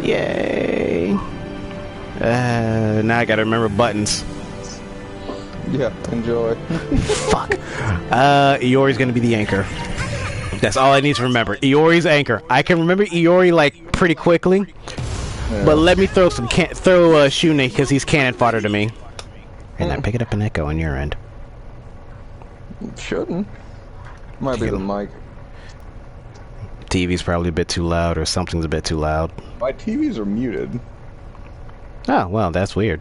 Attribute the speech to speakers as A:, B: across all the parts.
A: Yay! Now I gotta remember buttons.
B: Yeah, enjoy.
A: Fuck. Iori's gonna be the anchor. That's all I need to remember. Iori's anchor. I can remember Iori like pretty quickly, but let me throw some Shune because he's cannon fodder to me. And then pick it up an echo on your end.
B: Shouldn't. Might be the mic.
A: TV's probably a bit too loud, or something's a bit too loud.
B: My TVs are muted.
A: Oh well, that's weird.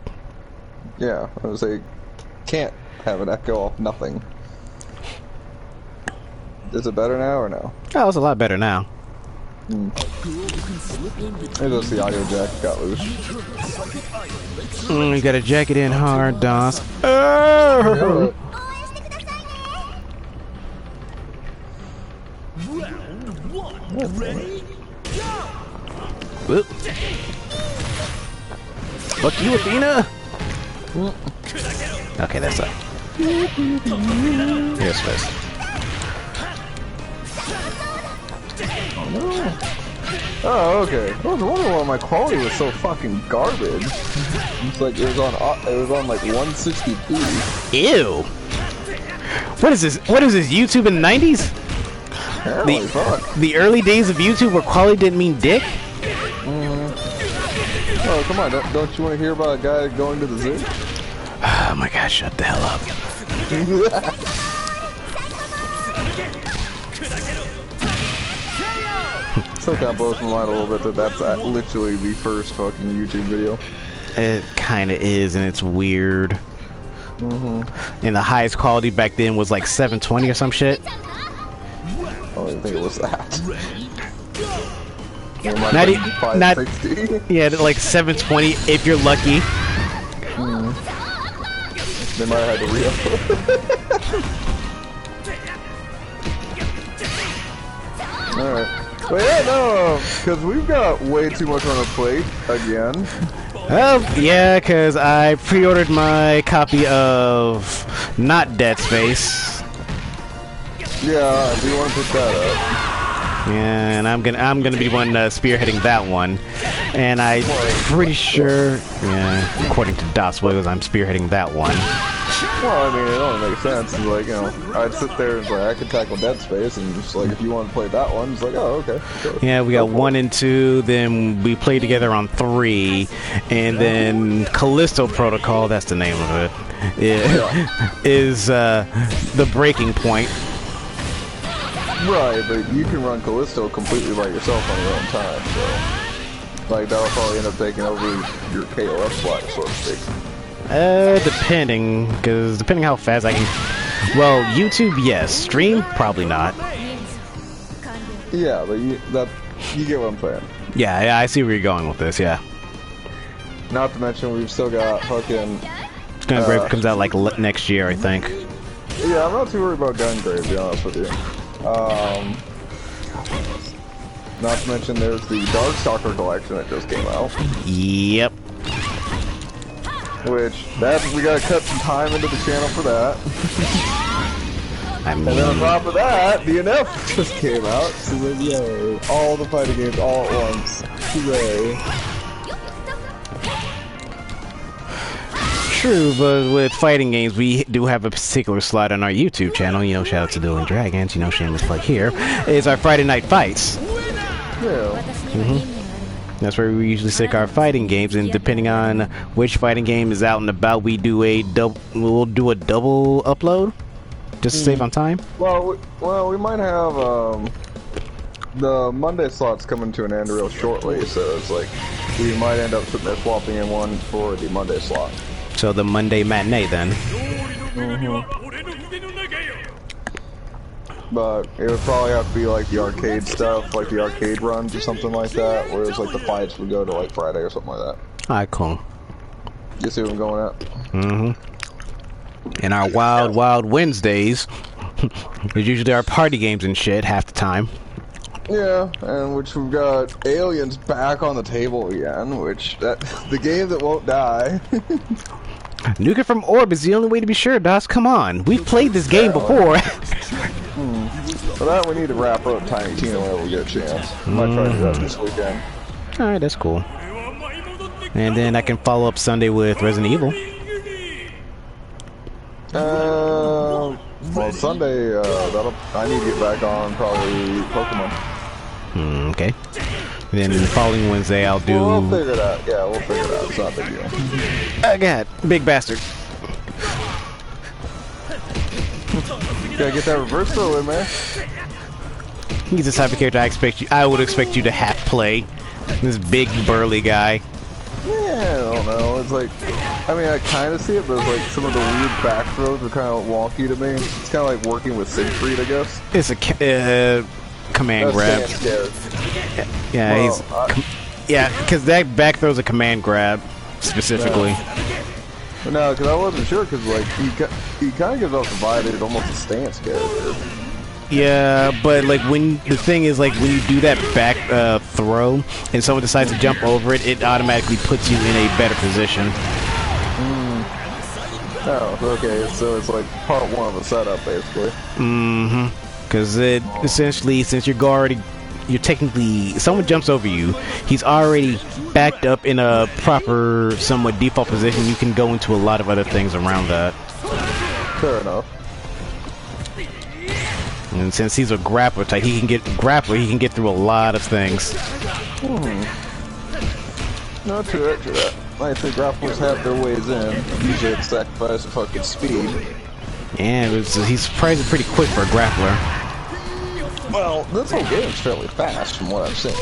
B: Yeah, I was like, can't have an echo off nothing. Is it better now or no?
A: Oh, it's a lot better now.
B: Maybe that's the audio jack got loose.
A: You gotta jack it in hard, DOS. Whoop. Fuck you, Athena! Okay, that's up. Here's first.
B: Oh, okay. I was wondering why my quality was so fucking garbage. It's like it was on like 160p.
A: Ew. What is this? What is this? YouTube in the 90s? The early days of YouTube where quality didn't mean dick?
B: Oh, come on. Don't you want to hear about a guy going to the zoo?
A: Oh my god, shut the hell up.
B: Still kind of blows my mind a little bit that that's literally the first fucking YouTube video.
A: It kind of is, and it's weird. And the highest quality back then was like 720 or some shit.
B: I don't even think it was that.
A: Yeah, like 720 if you're lucky.
B: They might have had to re-upload. Alright. But yeah, no, because we've got way too much on our plate again.
A: Yeah, because I pre-ordered my copy of not Dead Space.
B: Yeah, I do want to pick that up.
A: Yeah, and I'm gonna be the one spearheading that one, and I'm pretty sure, yeah, according to DOS Wiggles, I'm spearheading that one.
B: Well, I mean, it only makes sense. It's like, you know, I'd sit there and like, I could tackle Dead Space, and just like, if you want to play that one, it's like, oh, okay. Sure. Yeah,
A: we got 1 and 2, then we play together on 3, and then Callisto Protocol, that's the name of it, is the breaking point.
B: Right, but you can run Callisto completely by yourself on your own time, so like that'll probably end up taking over your KOF slot, so to speak.
A: Depending how fast I can. Well, YouTube, yes. Stream, probably not.
B: Yeah, but you get what I'm saying.
A: Yeah, I see where you're going with this. Yeah.
B: Not to mention we've still got fucking.
A: Gungrave comes out like next year, I think.
B: Yeah, I'm not too worried about Gungrave, to be honest with you. Not to mention there's the Darkstalker collection that just came out.
A: Yep.
B: Which, we gotta cut some time into the channel for that.
A: I mean...
B: And then on top of that, DNF just came out. So like, yay. All the fighting games all at once. Hooray.
A: True, but with fighting games, we do have a particular slot on our YouTube channel. You know, shout out to Dueling Dragons. You know, shameless plug here. Is our Friday Night Fights.
B: Yeah.
A: That's where we usually stick our fighting games, and depending on which fighting game is out and about, we'll do a double upload just to save on time.
B: Well, we might have the Monday slot's coming to an end real shortly, so it's like we might end up sitting there swapping in one for the Monday slot.
A: So the Monday matinee then.
B: But it would probably have to be like the arcade stuff, like the arcade runs or something like that, whereas like the fights would go to like Friday or something like that.
A: Alright, cool.
B: You see what I'm going at?
A: And our Wild Wednesdays is usually our party games and shit half the time.
B: Yeah, and which we've got Aliens back on the table again, which the game that won't die.
A: Nuke it from orb is the only way to be sure, DOS. Come on, we've played this game before.
B: For that, we need to wrap up Tiny Tina whenever we get a chance. Might try to do that this weekend.
A: Alright, that's cool. And then I can follow up Sunday with Resident Evil.
B: Well, Sunday, I need to get back on probably Pokemon.
A: Okay. And then the following Wednesday I'll do...
B: Well, we'll figure it out. Yeah, we'll figure it out. It's not a big deal.
A: Oh, God. Big bastard.
B: Gotta get that reverse throw in, man.
A: He's the type of character I would expect you to half play. This big burly guy.
B: Yeah, I don't know. It's like, I mean, I kind of see it, but it's like some of the weird back throws are kind of wonky to me. It's kind of like working with Siegfried, I guess.
A: It's a command grab. Yeah,
B: well,
A: yeah, because that back throw's a command grab specifically.
B: But no, because I wasn't sure, because like he kind of gives off the vibe that he's almost a stance character.
A: Yeah, but like when the thing is, like when you do that back throw and someone decides to jump over it, it automatically puts you in a better position.
B: Oh, okay, so it's like part one of a setup, basically.
A: Because it essentially, since you're technically, someone jumps over you, he's already backed up in a proper, somewhat default position. You can go into a lot of other things around that.
B: Fair enough.
A: And since he's a grappler type, he can get through a lot of things.
B: No, true that. Like I say, grapplers have their ways in. Usually it's sacrifice of fucking speed.
A: Yeah, he's surprisingly pretty quick for a grappler.
B: Well, this whole game's fairly fast from what I've seen.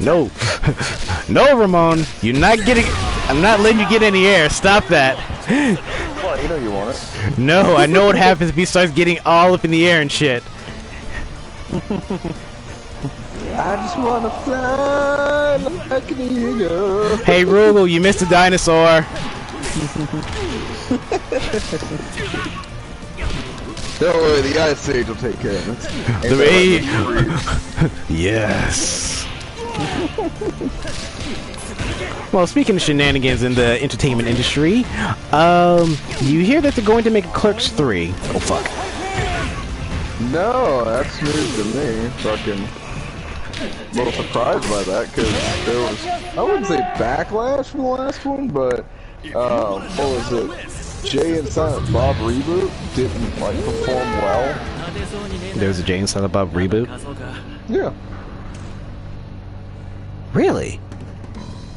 A: No, no, Ramon, you're not getting. I'm not letting you get in the air. Stop that.
B: Well, you know you want it.
A: No, I know what happens if he starts getting all up in the air and shit.
B: I just wanna fly like an eagle.
A: Hey, Rugal, you missed a dinosaur.
B: Don't worry, the Ice Age will take care of it.
A: Yes. Well, speaking of shenanigans in the entertainment industry, you hear that they're going to make a Clerks 3. Oh, fuck.
B: No, that's news to me. Fucking a little surprised by that, because there was, I wouldn't say backlash from the last one, but, what was it? Jay and Silent Bob reboot didn't, like, perform well.
A: There was a Jay and Silent Bob reboot?
B: Yeah.
A: Really?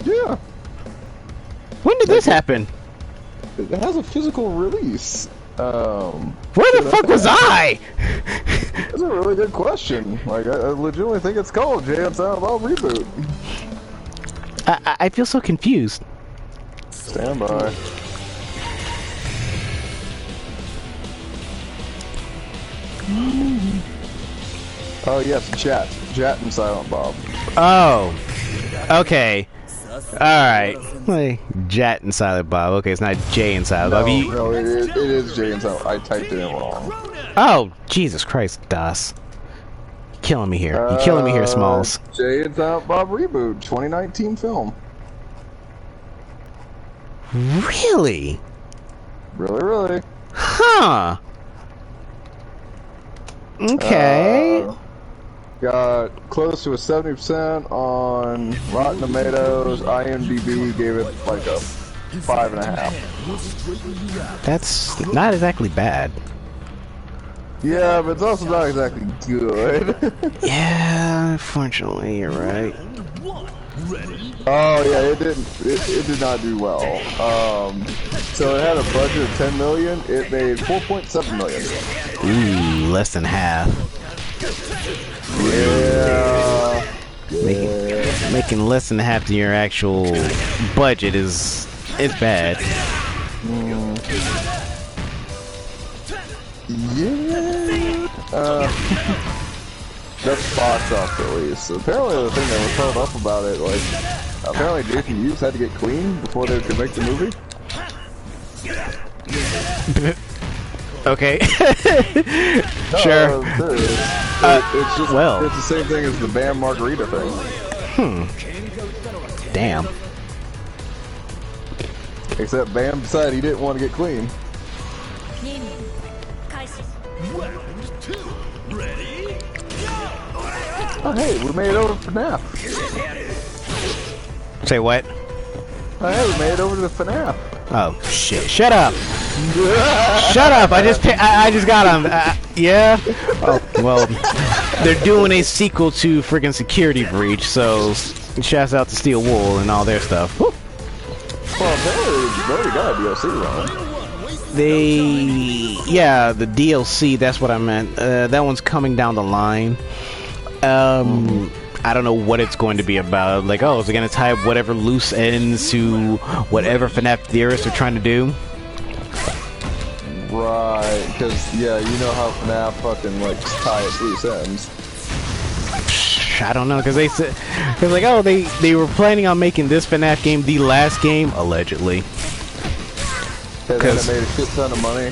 B: Yeah.
A: When did this happen?
B: It has a physical release.
A: Where the fuck was I?
B: That's a really good question. Like, I legitimately think it's called Jay and Silent Bob Reboot.
A: I feel so confused.
B: Stand by. Oh yes, Jat and Silent Bob.
A: Oh, okay. Alright. Jat and Silent Bob. Okay, it's not Jay and Silent Bob.
B: No, it is Jay and Silent. I typed it in wrong.
A: Oh, Jesus Christ, Das. You're killing me here. You're killing me here, Smalls.
B: Jay and Silent Bob Reboot, 2019 film.
A: Really?
B: Really?
A: Huh. Okay.
B: Got close to a 70% on Rotten Tomatoes. IMDb gave it like a 5.5.
A: That's not exactly bad.
B: Yeah, but it's also not exactly good.
A: Yeah, unfortunately, you're right.
B: Oh yeah, it did not do well. So it had a budget of 10 million. It made 4.7 million.
A: Ooh, less than half.
B: Yeah.
A: Making less than half of your actual budget is bad.
B: Yeah. That's box office release. So apparently the thing that was held up about it, like, apparently Jason Hughes had to get clean before they could make the movie.
A: Okay.
B: Sure.
A: Sure.
B: It's just,
A: well.
B: it's the same thing as the Bam Margarita thing.
A: Damn.
B: Except Bam decided he didn't want to get clean. Oh, hey, we made it over for FNAF.
A: Say what?
B: Oh, hey, we made it over to the FNAF.
A: Oh shit! Shut up! Shut up! I just got him. Yeah. Oh well, they're doing a sequel to friggin' Security Breach, so shouts out to Steel Wool and all their stuff. Woo.
B: Well, they already got a DLC run.
A: Yeah, the DLC. That's what I meant. That one's coming down the line. I don't know what it's going to be about. Like, oh, is it going to tie up whatever loose ends to whatever FNAF theorists are trying to do?
B: Right, because, yeah, you know how FNAF fucking, like, tie its loose ends.
A: I don't know, because they said, cause like, oh, they were planning on making this FNAF game the last game, allegedly.
B: And then it made a shit ton of money.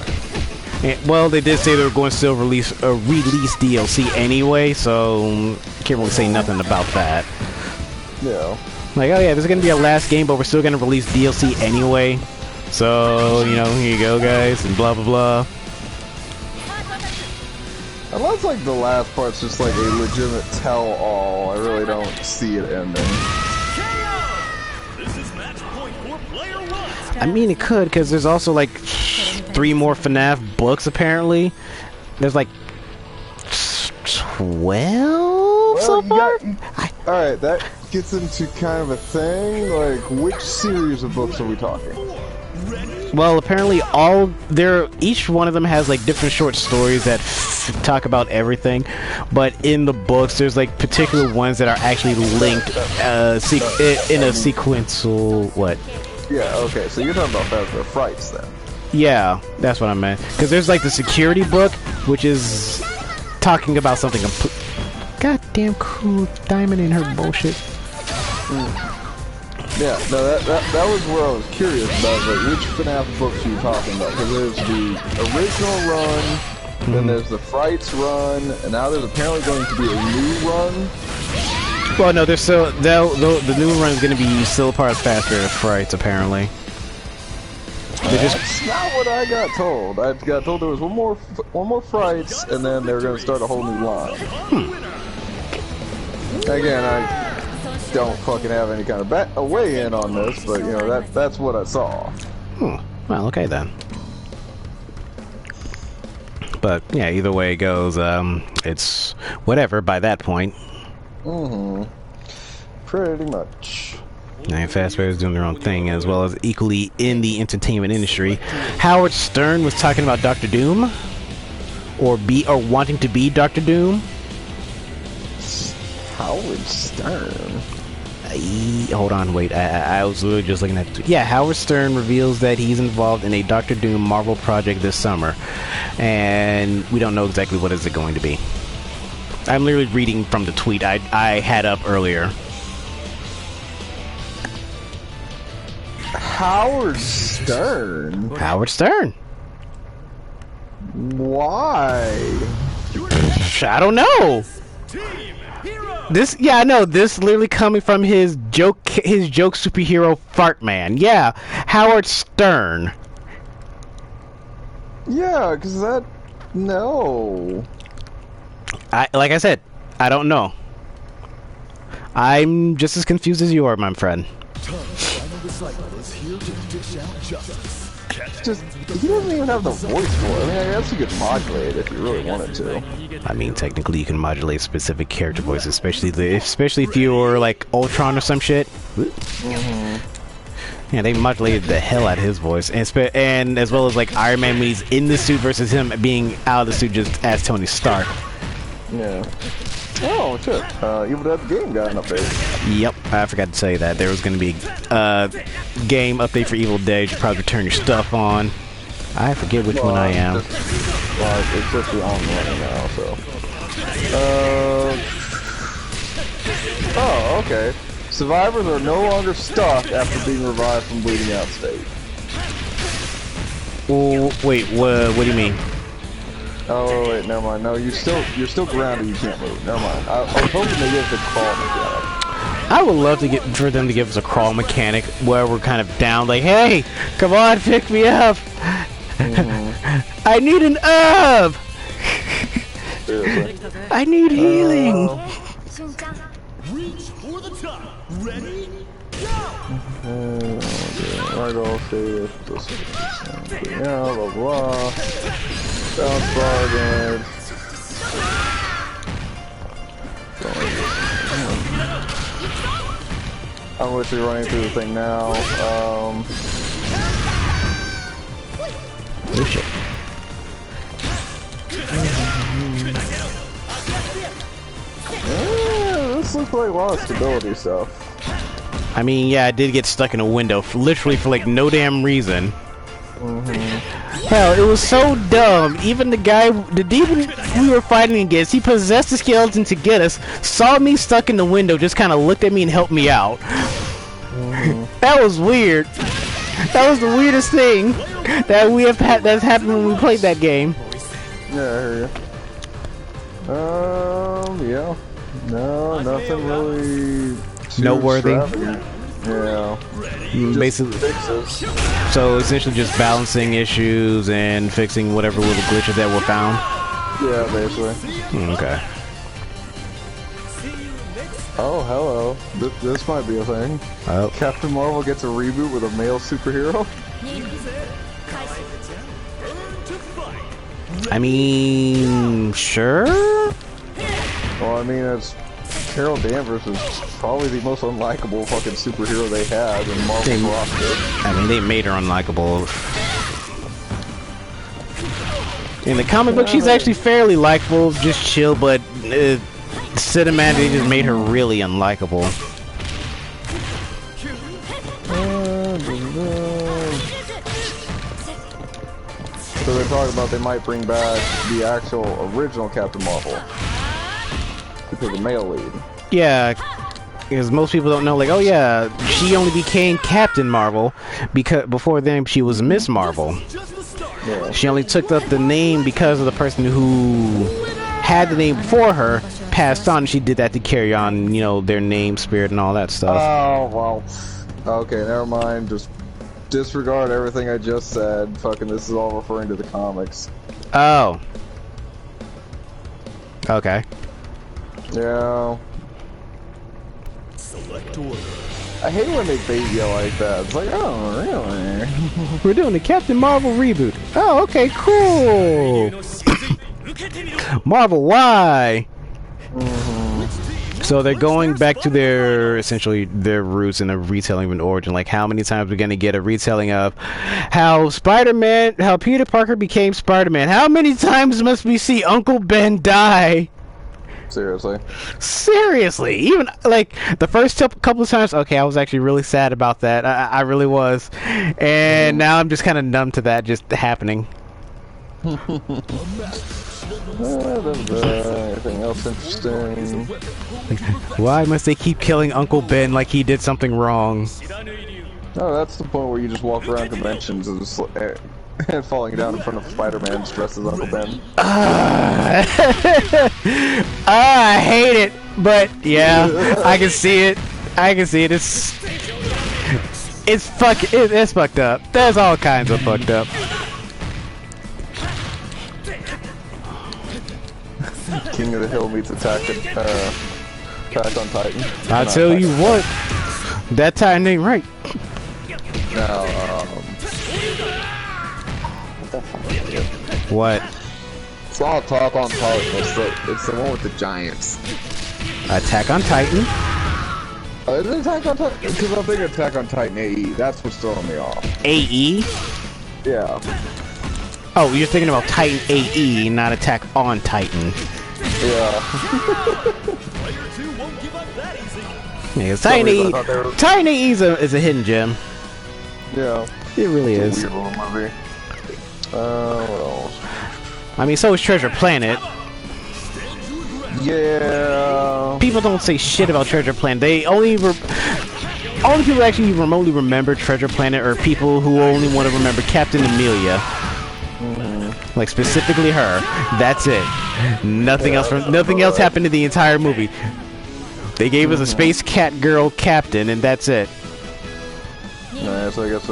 A: Well, they did say they were going to still release DLC anyway, so can't really say nothing about that.
B: Yeah.
A: Like, oh yeah, this is going to be our last game, but we're still going to release DLC anyway. So, you know, here you go, guys, and blah, blah, blah.
B: Unless, like, the last part's just, like, a legitimate tell-all, I really don't see it ending.
A: I mean, it could, because there's also, like, 3 more FNAF books, apparently. There's, like, 12 so far?
B: Alright, that gets into kind of a thing. Like, which series of books are we talking?
A: Well, apparently each one of them has like different short stories that talk about everything, but in the books there's like particular ones that are actually linked in a sequential
B: Yeah, okay, so you're talking about the Frights then.
A: Yeah, that's what I meant. Because there's like the security book, which is talking about something goddamn cool. Diamond in her bullshit.
B: Yeah, no, that was where I was curious about, like, which FNAF books you were talking about, because there's the original run, then there's the Frights run, and now there's apparently going to be a new run.
A: Well, no, there's still, the new run is going to be still a part of Faster Frights, apparently.
B: That's not what I got told. I got told there was one more Frights, and then they were going to start a whole new line. Again, I don't fucking have any kind of a weigh in on this, but you know that's what I saw.
A: Well, okay then. But yeah, either way it goes, it's whatever by that point.
B: Pretty much.
A: And Fazbear's doing their own thing, as well as equally in the entertainment industry. Howard Stern was talking about Dr. Doom, or wanting to be Dr. Doom.
B: Howard Stern.
A: Hold on, wait. I was literally just looking at. Yeah, Howard Stern reveals that he's involved in a Dr. Doom Marvel project this summer, and we don't know exactly what is it going to be. I'm literally reading from the tweet I had up earlier.
B: Howard Stern.
A: Howard Stern.
B: Why?
A: I don't know. This, yeah, I know. This literally coming from his joke superhero Fart Man. Yeah, Howard Stern.
B: Yeah, because no.
A: Like I said, I don't know. I'm just as confused as you are, my friend.
B: Just, he doesn't even have the voice for it. I mean, I guess you could modulate it if you really wanted to.
A: I mean, technically, you can modulate specific character voices, especially if you're like Ultron or some shit. Yeah, they modulated the hell out of his voice, and as well as like Iron Man when he's in the suit versus him being out of the suit just as Tony Stark.
B: Yeah. Oh shit! Evil Dead game got an update.
A: Yep, I forgot to say that there was going to be a game update for Evil Dead. You should probably return your stuff on. I forget which one I am.
B: It's just the on running now, so. Oh, okay. Survivors are no longer stuck after being revived from bleeding out state.
A: Oh, wait, what do you mean?
B: Oh wait, never mind. No, you're still grounded. You can't move. Never mind. I was hoping they give us a crawl mechanic.
A: I would love for them to give us a crawl mechanic where we're kind of down, like, hey, come on, pick me up. I need an herb.
B: Seriously.
A: I need healing.
C: Reach for the top. Ready? Go!
B: I go see this. Yeah, blah blah. Bounce bar damage. I'm literally running through the thing now.
A: Oh shit.
B: This looks like a lot of stability stuff.
A: I mean, yeah, I did get stuck in a window, literally for like no damn reason. Hell, it was so dumb. Even the guy, the demon we were fighting against, he possessed the skeleton to get us, saw me stuck in the window, just kind of looked at me and helped me out. That was weird. That was the weirdest thing that we have had that's happened when we played that game.
B: Yeah, I hear you. Yeah. No, nothing really too
A: noteworthy.
B: extravagant. Yeah.
A: Basically,
B: fixes.
A: so essentially just balancing issues and fixing whatever little glitches that were found.
B: Yeah, basically.
A: Okay.
B: Oh, hello. This might be a thing.
A: Oh.
B: Captain Marvel gets a reboot with a male superhero.
A: I mean, sure.
B: Well, I mean, it's Carol Danvers is probably the most unlikable fucking superhero they had in Marvel's roster.
A: I mean, they made her unlikable. In the comic book, she's actually fairly likable, just chill, but cinematic, they just made her really unlikable.
B: So they're talking about they might bring back the actual original Captain Marvel because the male lead.
A: Yeah, because most people don't know, like, oh yeah, she only became Captain Marvel because before then she was Miss Marvel.
B: Yeah.
A: She only took up the name because of the person who had the name before her passed on. She did that to carry on, you know, their name, spirit, and all that stuff.
B: Oh, well. Okay, never mind. Just disregard everything I just said. Fucking, this is all referring to the comics.
A: Oh. Okay.
B: Yeah. I hate when they bait you like that. It's like, oh, really?
A: We're doing the Captain Marvel reboot. Oh, okay, cool. Marvel, why? So they're going back to their, essentially, their roots and the retelling of an origin. Like, how many times we're going to get a retelling of how Spider-Man, how Peter Parker became Spider-Man? How many times must we see Uncle Ben die? Seriously, even like the first couple of times, okay, I was actually really sad about that. I really was, and now I'm just kind of numb to that just happening.
B: Anything else interesting?
A: Why must they keep killing Uncle Ben like he did something wrong?
B: No, that's the point where you just walk around conventions and just and falling down in front of Spider-Man dressed as Uncle Ben.
A: I hate it, but yeah, I can see it. I can see it. It's fucked up. There's all kinds of fucked up.
B: King of the Hill meets Attack on Titan.
A: I'll tell you what, that Titan ain't right.
B: Now,
A: What?
B: it's not Attack on Titan. It's the one with the giants.
A: Attack on Titan?
B: Is it Attack on Titan? Because I'm thinking Attack on Titan AE. That's what's throwing me off.
A: AE?
B: Yeah.
A: Oh, you're thinking about Titan AE, not Attack on Titan.
B: Yeah.
A: Yeah, Titan AE is a hidden gem.
B: Yeah.
A: It really is.
B: Weird little movie. What else?
A: I mean, so is Treasure Planet.
B: Yeah.
A: People don't say shit about Treasure Planet. They only people who actually remotely remember Treasure Planet are people who only want to remember Captain Amelia. Like specifically her. That's it. Nothing else. Nothing else happened in the entire movie. They gave us a space cat girl captain, and that's it.
B: Alright, so I guess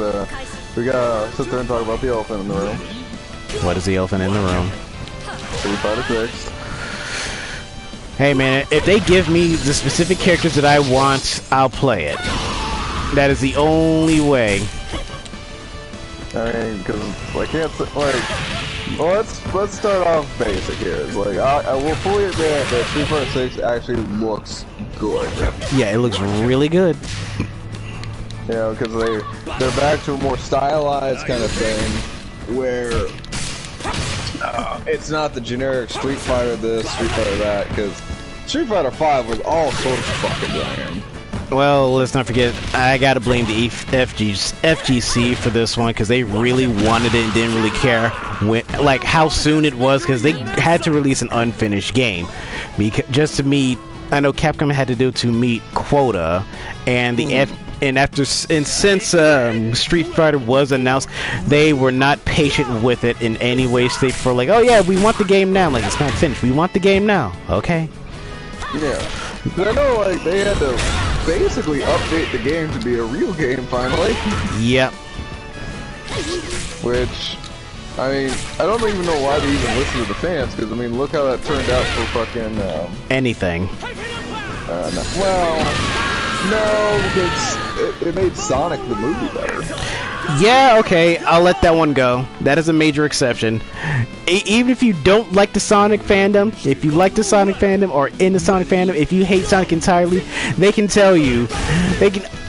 B: we gotta sit there and talk about the elephant in the room.
A: What is the elephant in the room?
B: Street Fighter 6.
A: Hey man, if they give me the specific characters that I want, I'll play it. That is the only way.
B: I mean, because I can't like. Well, let's start off basic here. It's like I will fully admit that Street Fighter 6 actually looks good.
A: Yeah, it looks really good.
B: You know, because they're back to a more stylized kind of thing, where it's not the generic Street Fighter this, Street Fighter that. Because Street Fighter 5 was all sorts of fucking bland.
A: Well, let's not forget, I gotta blame the FGC for this one, because they really wanted it and didn't really care when, like, how soon it was, because they had to release an unfinished game. Just to meet, I know Capcom had to do to meet quota, and the since Street Fighter was announced, they were not patient with it in any way, shape, for like, oh yeah, we want the game now. Like, it's not finished. We want the game now. Okay.
B: Yeah. But I know, like, they had to basically update the game to be a real game finally.
A: Yep.
B: Which, I mean, I don't even know why they even listen to the fans, because, I mean, look how that turned out for fucking,
A: anything.
B: No. Well, no, because it made Sonic the movie better.
A: Yeah, okay, I'll let that one go. That is a major exception. Even if you don't like the Sonic fandom, if you like the Sonic fandom or in the Sonic fandom, if you hate Sonic entirely, they can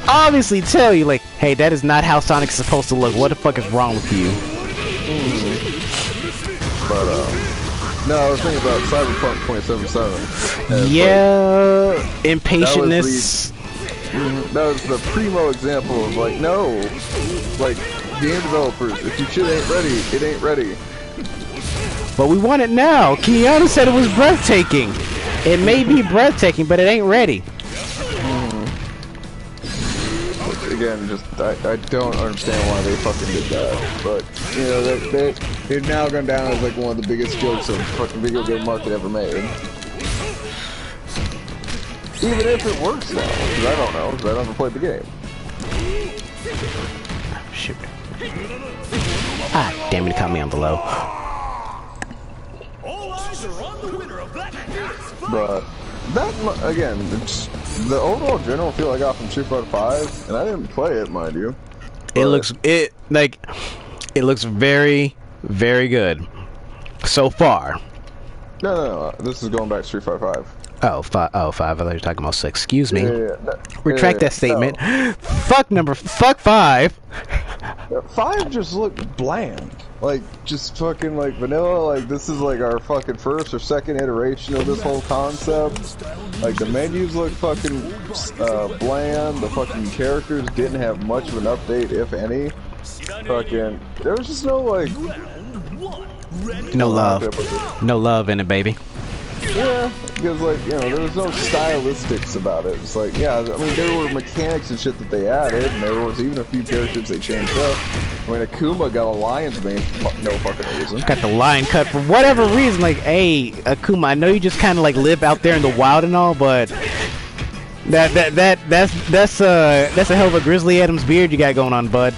A: obviously tell you, like, hey, that is not how Sonic's supposed to look. What the fuck is wrong with you?
B: But, no, I was thinking about Cyberpunk 2077.
A: Yeah, like, impatientness.
B: That was the primo example of, like, no, like, game developers, if your shit ain't ready, it ain't ready.
A: But we want it now. Keanu said it was breathtaking. It may be breathtaking, but it ain't ready.
B: Again, just, I don't understand why they fucking did that. But, you know, they've now gone down as, like, one of the biggest jokes of the fucking video game market ever made. Even if it works now, because I don't know, because I never played the game.
A: Shoot. Ah, damn it, it caught me on the low.
C: All eyes are on the winner of that fierce fight.
B: But, that, again, it's the overall general feel I got from Street Fighter 5, and I didn't play it, mind you.
A: It looks very, very good. So far.
B: No, this is going back to Street Fighter 5.
A: Oh, 5. I thought you were talking about 6. Excuse me.
B: Yeah.
A: Retract that statement.
B: No.
A: Fuck 5.
B: 5 just looked bland. Like, just fucking, like, vanilla. Like, this is, like, our fucking first or second iteration of this whole concept. Like, the menus look fucking bland. The fucking characters didn't have much of an update, if any. Fucking, there was just no, like...
A: No love. No love in it, baby.
B: Yeah, because, like, you know, there was no stylistics about it. It's like, yeah, I mean, there were mechanics and shit that they added, and there was even a few characters they changed up. I mean, Akuma got a lion's mane for no fucking reason.
A: Got the lion cut for whatever reason. Like, hey, Akuma, I know you just kind of, like, live out there in the wild and all, but that's a hell of a Grizzly Adams beard you got going on, bud.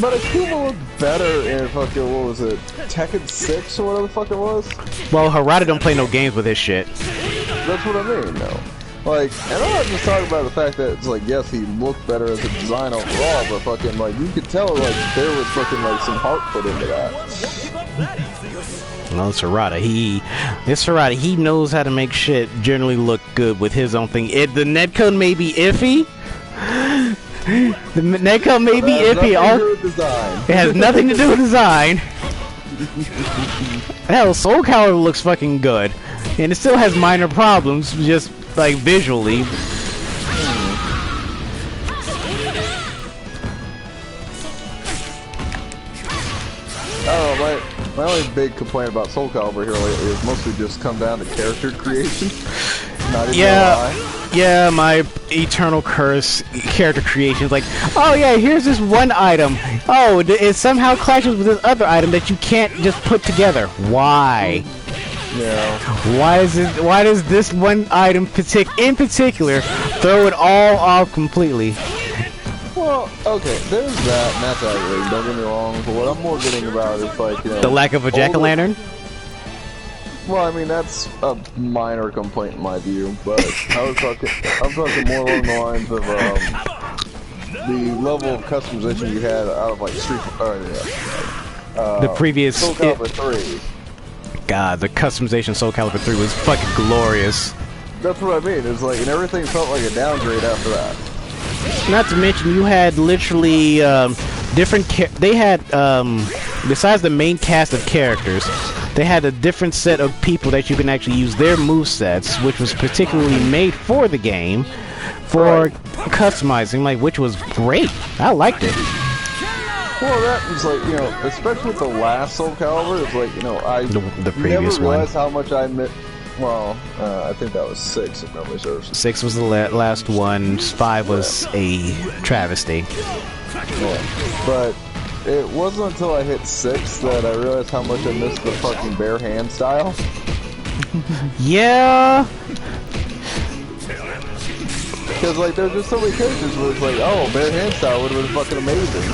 B: But Akuma looked better in fucking, what was it, Tekken 6 or whatever the fuck it was?
A: Well, Harada don't play no games with his shit.
B: That's what I mean, though. Like, and I'm not just talking about the fact that it's like, yes, he looked better as a design overall, but fucking, like, you could tell, like, there was fucking, like, some heart put into that.
A: Well, it's Harada. He knows how to make shit generally look good with his own thing. The netcode may be iffy. The netcode may be iffy. It has nothing to do with design. Hell, Soul Calibur looks fucking good, and it still has minor problems, just like visually.
B: Oh, my only big complaint about Soul Calibur here lately is mostly just come down to character creation. Not even
A: yeah, my eternal curse character creation is like, oh yeah, here's this one item. Oh, it somehow clashes with this other item that you can't just put together. Why?
B: Yeah.
A: Why does this one item in particular throw it all off completely?
B: Well, okay, there's that, and that's aggravating, don't get me wrong, but what I'm more getting about is, like, you know...
A: The lack of a jack-o'-lantern?
B: Well, I mean that's a minor complaint in my view, but I'm talking more along the lines of the level of customization you had out of like
A: the previous
B: Soul Calibur 3.
A: God, the customization Soul Calibur 3 was fucking glorious.
B: That's what I mean. It's like, and everything felt like a downgrade after that.
A: Not to mention, you had literally different. They had besides the main cast of characters, they had a different set of people that you can actually use their movesets, which was particularly made for the game, for customizing, like, which was great. I liked it.
B: Well, that was like, you know, especially with the last Soul Calibur, it's like, you know, I
A: the previous
B: never realized how much I missed. Well, I think that was 6 if memory serves.
A: 6 was the last one. 5 was a travesty.
B: Yeah. But it wasn't until I hit 6 that I realized how much I missed the fucking bare hand style.
A: Yeah.
B: Because, like, there's just so many characters where it's like, oh, bare hand style would have been fucking amazing.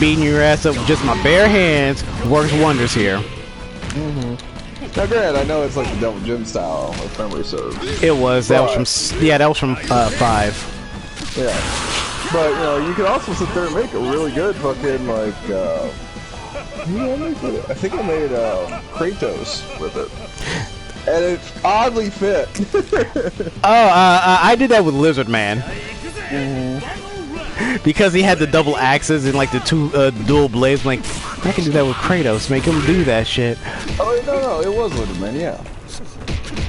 A: Beating your ass up with just my bare hands works wonders here.
B: Now, granted, I know it's like the Devil Jim style, if memory serves.
A: It was. That was from. Yeah, that was from 5.
B: Yeah. But, you know, you could also sit there and make a really good fucking, like, I think I made Kratos with it. And it oddly fit.
A: I did that with Lizard Man. Because he had the double axes and like the 2 dual blades. Like, I can do that with Kratos. Make him do that shit.
B: Oh no, it was Lizard Man, yeah.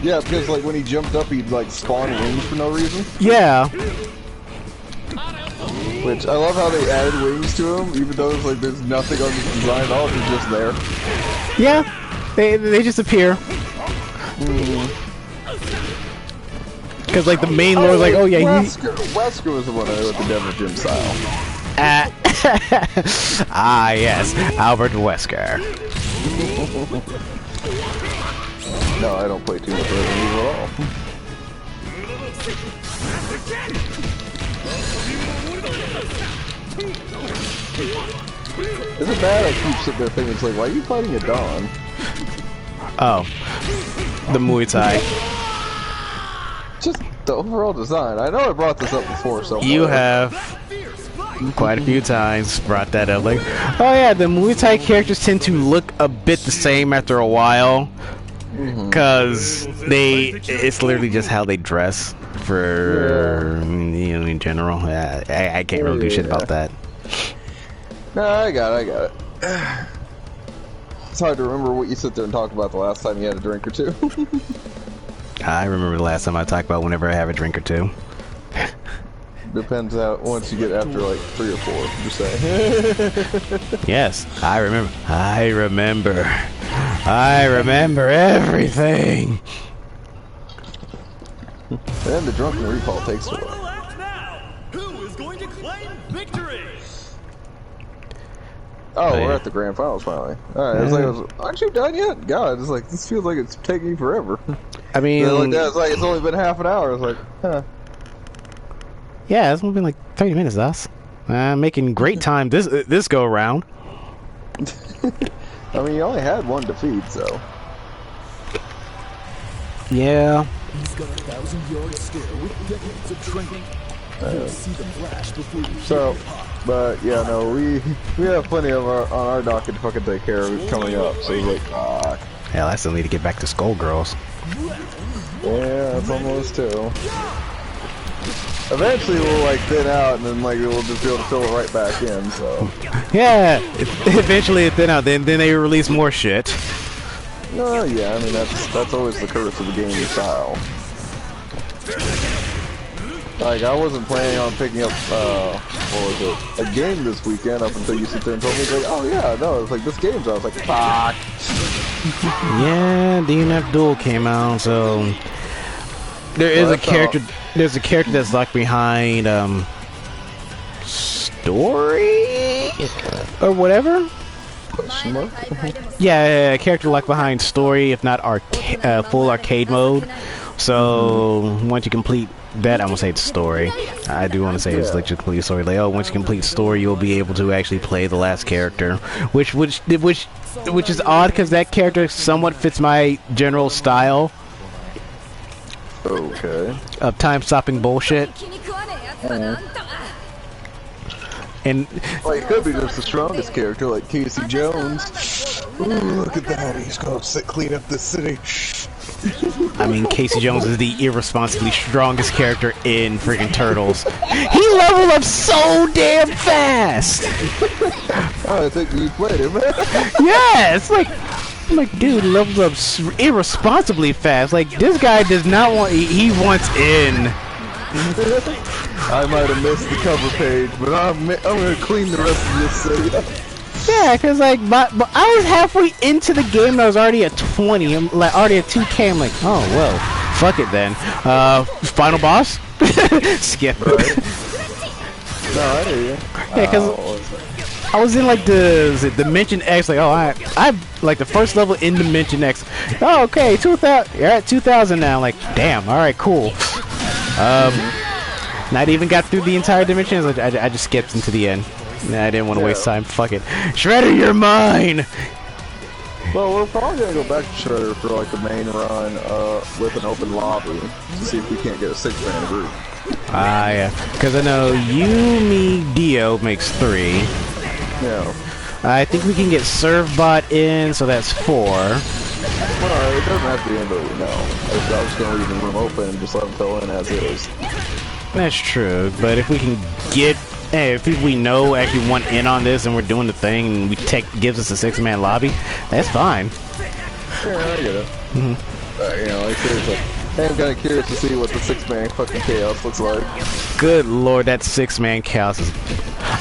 B: Yeah, because like when he jumped up, he'd like spawn wings for no reason.
A: Yeah.
B: Which I love how they added wings to him, even though it's like there's nothing on the design at all. He's just there.
A: Yeah. They just appear. Because like the main lord's like, oh yeah,
B: Wesker was the one that with the Devil Jim style.
A: Yes, Albert Wesker.
B: No, I don't play too much Resident Evil at all. Is it bad? I keep sitting there thinking, it's like, why are you fighting a Dawn?
A: Oh, the Muay Thai.
B: Just the overall design. I know I brought this up before, so
A: you have quite a few times brought that up. Like, oh yeah, the Muay Thai characters tend to look a bit the same after a while, because it's literally just how they dress for you know, in general. I can't really do shit about that.
B: No, I got it. It's hard to remember what you sit there and talk about the last time you had a drink or two.
A: I remember the last time I talked about whenever I have a drink or two.
B: Depends how once you get after like 3 or 4. Just saying.
A: Yes, I remember. I remember everything.
B: And the drunken recall takes a while.
C: Who is going to claim victory?
B: Oh, we're at the grand finals finally. Alright, I was like, aren't you done yet? God, it's like, this feels like it's taking forever.
A: I mean,
B: like that, it's like, it's only been half an hour. It's like, huh.
A: Yeah, it's only been like 30 minutes, us. Making great time this go around.
B: I mean, you only had 1 defeat, so.
A: Yeah.
C: He's got a 1,000-yard stare with decades of training. You'll see the flash before you
B: So, but yeah, no, we have plenty of on our docket to fucking take care of coming up. So you're like, fuck.
A: Hell, I still need to get back to Skullgirls.
B: Yeah, it's almost too. Eventually we'll like thin out, and then like we'll just be able to fill it right back in. So.
A: Yeah, eventually it thin out. Then they release more shit.
B: No, yeah, I mean that's always the curse of the game style. Like, I wasn't planning on picking up, a game this weekend up until you sit there and told me, like, oh yeah, no, it's like, this game's out. I was like, fuck.
A: Yeah, DNF Duel came out, so there is a character. There's a character that's locked behind story or whatever.
B: Question mark?
A: Yeah, character lock behind story, if not full arcade mode. So once you complete that, I'm gonna say it's story. I do want to say it's like just complete story. Like, oh, once you complete story, you'll be able to actually play the last character, which is odd because that character somewhat fits my general style.
B: Okay.
A: Of time-stopping bullshit. And
B: well, it could be just the strongest character, like Casey Jones. Ooh, look at that! He's gonna clean up the city.
A: I mean, Casey Jones is the irresponsibly strongest character in freaking Turtles. He leveled up so damn fast!
B: I think you played him.
A: Yes! I'm like, dude, leveled up irresponsibly fast. Like, this guy does not want... He wants in.
B: I might have missed the cover page, but I'm gonna clean the rest of this city.
A: Yeah, cause like, but I was halfway into the game and I was already at 20. I'm like already at 2K. I'm like, oh well, fuck it then. Final boss? Skip.
B: Right. No, I hear you.
A: Yeah, cause I was in like the Dimension X. Like, oh, I like the first level in Dimension X. Oh, okay, 2000. You're at 2000 now. Like, damn. All right, cool. Not even got through the entire dimension. I just skipped into the end. Nah, I didn't want to waste time. Fuck it. Shredder, you're mine!
B: Well, we're probably gonna go back to Shredder for like the main run with an open lobby to see if we can't get a 6-man group.
A: Ah, yeah. Because I know you, me, Dio makes 3.
B: Yeah.
A: I think we can get Servbot in, so that's 4.
B: Well, it doesn't have to be anybody we know. I was gonna leave the room open and just let them fill in as is.
A: That's true, but if we can get... Hey, if we know actually want in on this and we're doing the thing and we gives us a 6-man lobby, that's fine.
B: Yeah, I get it. You know, like seriously, I'm kind of curious to see what the 6-man fucking chaos looks like.
A: Good lord, that 6-man chaos is...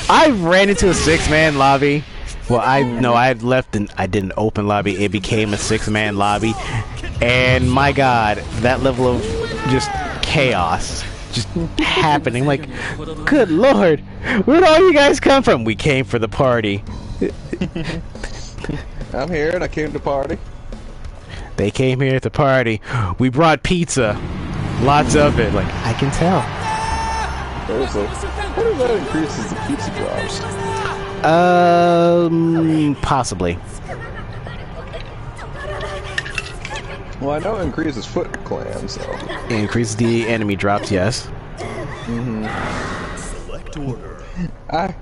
A: I ran into a 6-man lobby. Well, I had left and I did an open lobby. It became a 6-man lobby. And my god, that level of just chaos just happening. Like, good lord, where'd all you guys come from? We came for the party.
B: I'm here and I came to party.
A: They came here at the party. We brought pizza. Lots of it. Like, I can tell.
B: Seriously. What if that increases the pizza drops?
A: Possibly.
B: Well, I know it increases Foot Clan, so...
A: Increase the enemy drops, yes.
C: Select order.
B: I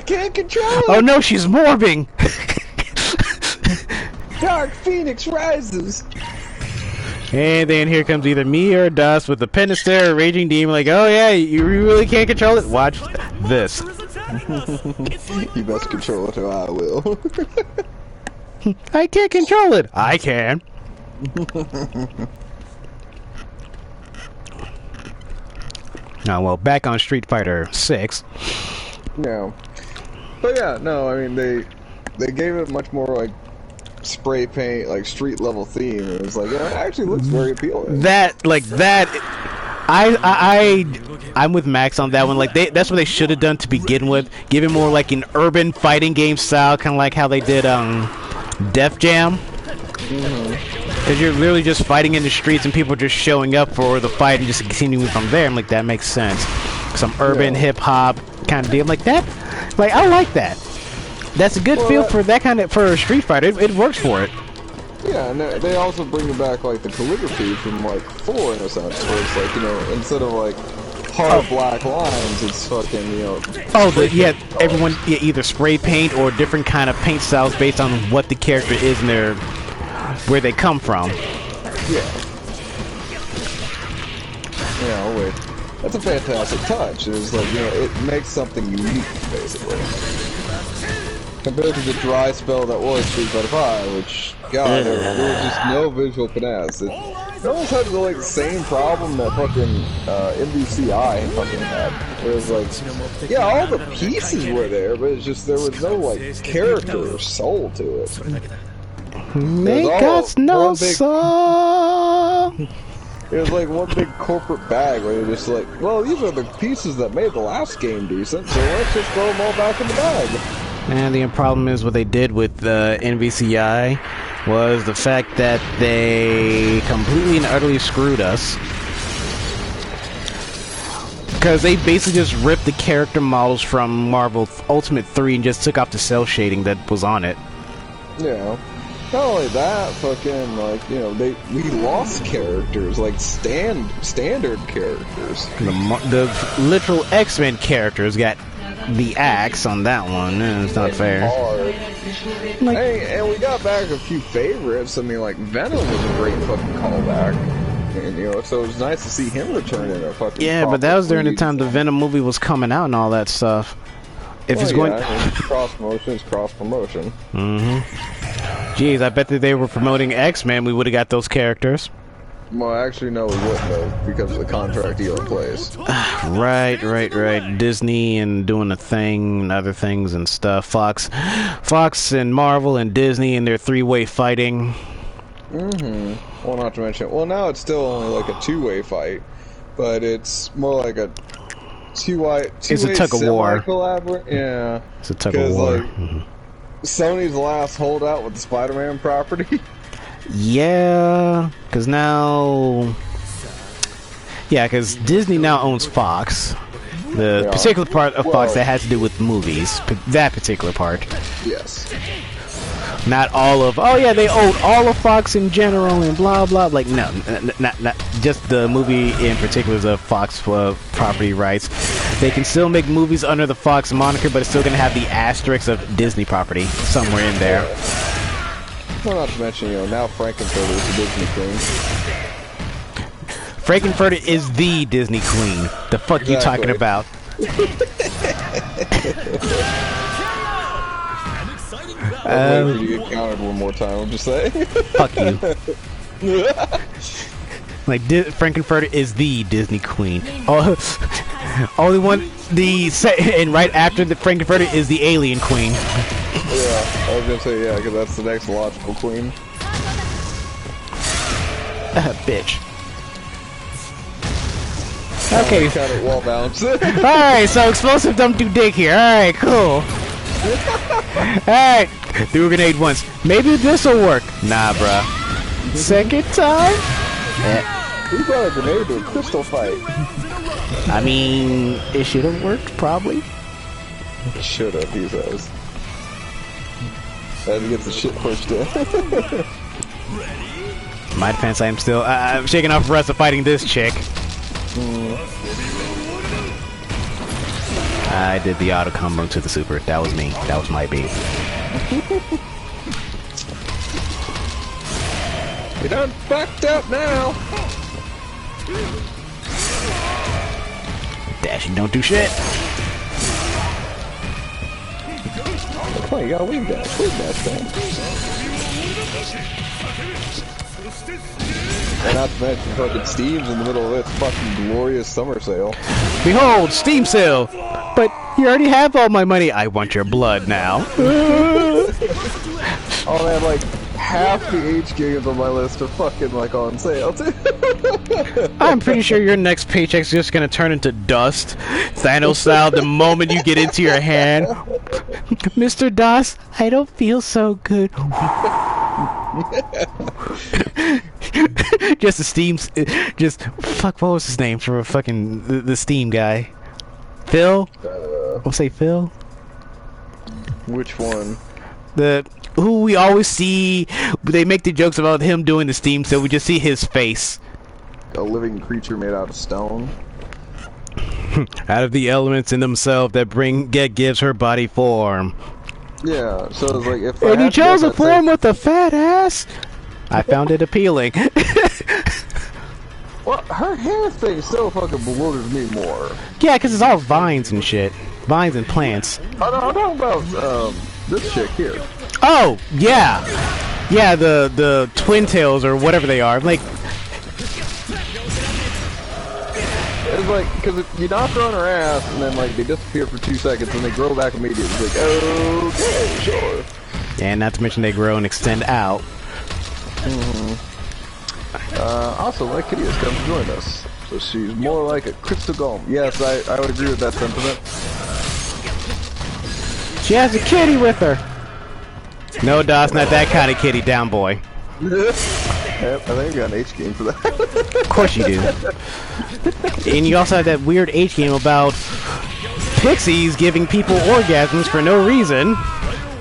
B: can't control it!
A: Oh no, she's morbing!
B: Dark Phoenix rises!
A: And then here comes either me or Dust with the Pentaster or Raging Demon, like, oh yeah, you really can't control it? Watch this.
B: You best control it or I will.
A: I can't control it! I can! Now, well, back on Street Fighter 6.
B: Yeah. But yeah, no, I mean, they gave it much more, like, spray paint, like, street level theme. It was like, yeah, it actually looks very appealing. I'm with Max on that one. Like, that's what they should have done to begin with. Give it more like an urban fighting game style, kind of like how they did Def Jam. Because you're literally just fighting in the streets and people are just showing up for the fight and just continuing from there. I'm like, that makes sense. Some urban hip-hop kind of deal. I'm like, that, like, I like that. That's a good feel for that kind of, for a Street Fighter. It works for it. Yeah, and they also bring back, like, the calligraphy from, like, 4 in a sense, where it's like, you know, instead of, like, hard black lines, it's fucking, you know...
A: Everyone either spray paint or different kind of paint styles based on what the character is and their... where they come from.
B: Yeah. Yeah, wait. That's a fantastic touch. It's like, you know, it makes something unique, basically. Compared to the dry spell that was Street Fighter 5, which, god, there was just no visual finesse. It almost had the, like, same problem that fucking MVCI fucking had. It was like, yeah, all the pieces were there, but it's just there was no, like, character or soul to it.
A: Make us no song.
B: It was like one big corporate bag where you're just like, well, these are the pieces that made the last game decent, so let's just throw them all back in the bag.
A: And the problem is what they did with NVCI was the fact that they completely and utterly screwed us. Because they basically just ripped the character models from Marvel Ultimate 3 and just took off the cell shading that was on it.
B: Yeah. Not only that, fucking, like, you know, we lost characters, like, standard characters.
A: The literal X-Men characters got the axe on that one. It's not fair.
B: Like, hey, and we got back a few favorites. I mean, like, Venom was a great fucking callback. And, you know, so it was nice to see him return in a fucking...
A: Yeah, but that was during the time the Venom movie was coming out and all that stuff. If it's going...
B: cross-promotion is cross-promotion.
A: Mm-hmm. Jeez, I bet that they were promoting X-Men, we would have got those characters.
B: Well, actually, no, we wouldn't have, because of the contract deal in place.
A: Right. Disney and doing the thing and other things and stuff. Fox and Marvel and Disney and their three-way fighting.
B: Mm-hmm. Well, not to mention... Well, now it's still only like a two-way fight, but it's more like a two-way
A: it's a tug-of-war.
B: Yeah.
A: It's a tug-of-war.
B: Like, Sony's last holdout with the Spider-Man property.
A: Yeah, because now... Yeah, because Disney now owns Fox. The particular part of Fox that has to do with movies. That particular part.
B: Yes.
A: Not all of... Oh, yeah, they own all of Fox in general and blah, blah. Like, no, not just the movie in particular is a Fox property rights. They can still make movies under the Fox moniker, but it's still going to have the asterisk of Disney property somewhere in there.
B: Well, not to mention, you know, now Frankenfurter is the Disney queen.
A: Frankenfurter is the Disney queen. The fuck you talking about?
B: I'm waiting for you to get counted one more time, I'm just saying.
A: Fuck you. Like, Frankenfurter is the Disney queen. Only one, and right after the Frankenfurter is the Alien queen.
B: Yeah, I was gonna say, yeah, because that's the next logical queen.
A: Bitch. Okay.
B: Kind of wall bounce.
A: Alright, so explosive don't do dick here. Alright, cool. Alright, threw a grenade once. Maybe this'll work. Nah, bruh. Second time?
B: He brought a grenade to a crystal fight.
A: I mean, it should have worked, probably.
B: Should have, he says. As he gets the shit pushed in.
A: My defense, I'm still... I'm shaking off the rest of fighting this chick. I did the auto combo to the super. That was me. That was my beat.
B: You're done fucked up now.
A: Dashing don't do shit.
B: Oh, you got a wing dash. Wing dash, man. And not to mention, fucking Steam's in the middle of its fucking glorious summer sale.
A: Behold, Steam sale! But you already have all my money. I want your blood now.
B: Oh man, like, half the H games on my list are fucking, like, on sale, too.
A: I'm pretty sure your next paycheck's just gonna turn into dust. Thanos style the moment you get into your hand. Mr. DOS, I don't feel so good. Just the Steam... Just... Fuck, what was his name for fucking... The Steam guy? Phil? I'll say Phil.
B: Which one?
A: Who we always see... They make the jokes about him doing the Steam, so we just see his face.
B: A living creature made out of stone.
A: Out of the elements in themselves that gives her body form.
B: Yeah, so it's like if
A: and you chose a form with a fat ass? I found it appealing.
B: Well, her hair thing still fucking bewilders me more.
A: Yeah, because it's all vines and shit. Vines and plants.
B: Oh, no, I'm talking about this chick here.
A: Oh, yeah. Yeah, the twin tails or whatever they are. Like...
B: It's like, because you knock her on her ass, and then, like, they disappear for 2 seconds, and they grow back immediately. It's like, okay, sure.
A: And not to mention they grow and extend out.
B: Also, my kitty has come to join us. So she's more like a crystal golem. Yes, I would agree with that sentiment.
A: She has a kitty with her. No, Dawes, not that kind of kitty, down boy.
B: Yep, I think you got an H game for that.
A: Of course you do. And you also have that weird H game about pixies giving people orgasms for no reason.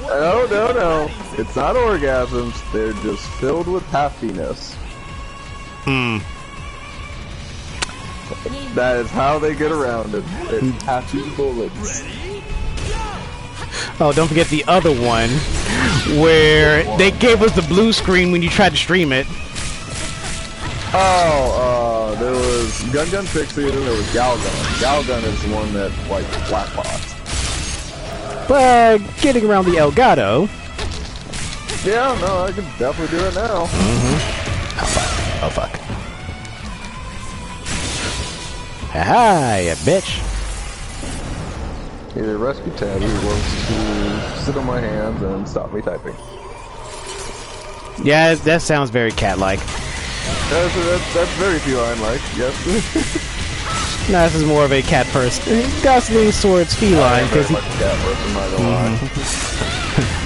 B: No, no, no. It's not orgasms. They're just filled with happiness. That is how they get around it. It's happy bullets.
A: Oh, don't forget the other one, where they gave us the blue screen when you tried to stream it.
B: Oh, there was Gun Pixie and then there was Galgun. Galgun is the one that, like, black box.
A: But getting around the Elgato.
B: Yeah, no, I can definitely do it now.
A: Oh fuck. Oh fuck. Haha, you bitch.
B: Either rescue Tabby or wants to sit on my hands and stop me typing.
A: Yeah, that sounds very cat-like.
B: That's very feline-like, yes.
A: No, this is more of a cat person. Gosling Sword's feline, because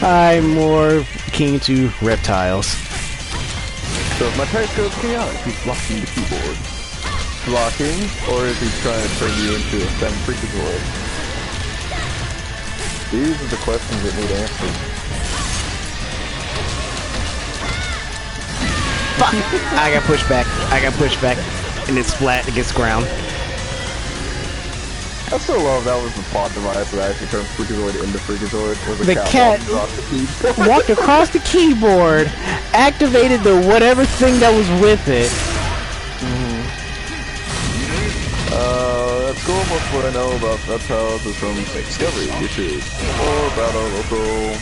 A: I'm more keen to reptiles.
B: So if my type goes chaotic, he's blocking the keyboard. Blocking, or is he trying to turn you into a STEM freakazoid? These are the questions that need answers.
A: Fuck! I got pushed back. I got pushed back. And it's flat against the ground.
B: I still love that was the plot device that actually turned Freakazoid into Freakazoid. Was
A: The cat walked across the keyboard, activated the whatever thing that was with it.
B: That's cool. Most of what I know about reptiles is from Discovery YouTube. Or about our local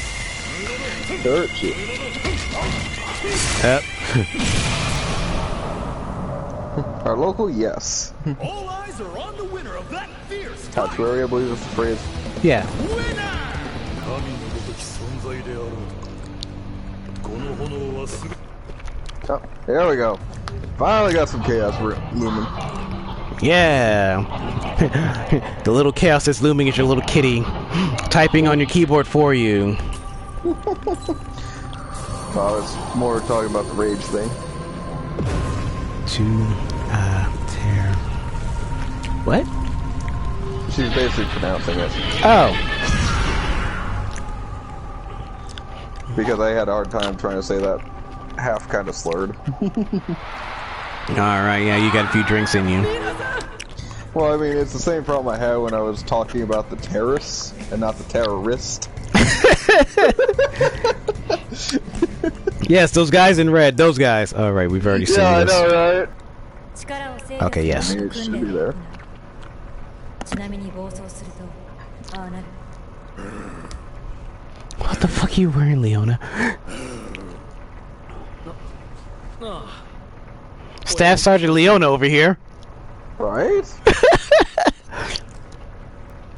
B: dirt shit.
A: Yep.
B: Our local, yes.
C: All eyes are on the winner of that fierce
B: Tatuary, I believe is the phrase.
A: Yeah.
B: Oh, there we go. Finally got some chaos looming.
A: Yeah. The little chaos that's looming is your little kitty typing on your keyboard for you.
B: I was more talking about the rage thing.
A: Tear. What?
B: She's basically pronouncing it.
A: Oh.
B: Because I had a hard time trying to say that half kind of slurred.
A: Alright, yeah, you got a few drinks in you.
B: Well, I mean, it's the same problem I had when I was talking about the terrorists and not the terrorist.
A: Yes, those guys in red, those guys. Alright, we've already seen
B: I
A: this.
B: know, right?
A: Okay, yes.
B: I mean, it should be there.
A: What the fuck are you wearing, Leona? Staff Sergeant Leona over here.
B: Right?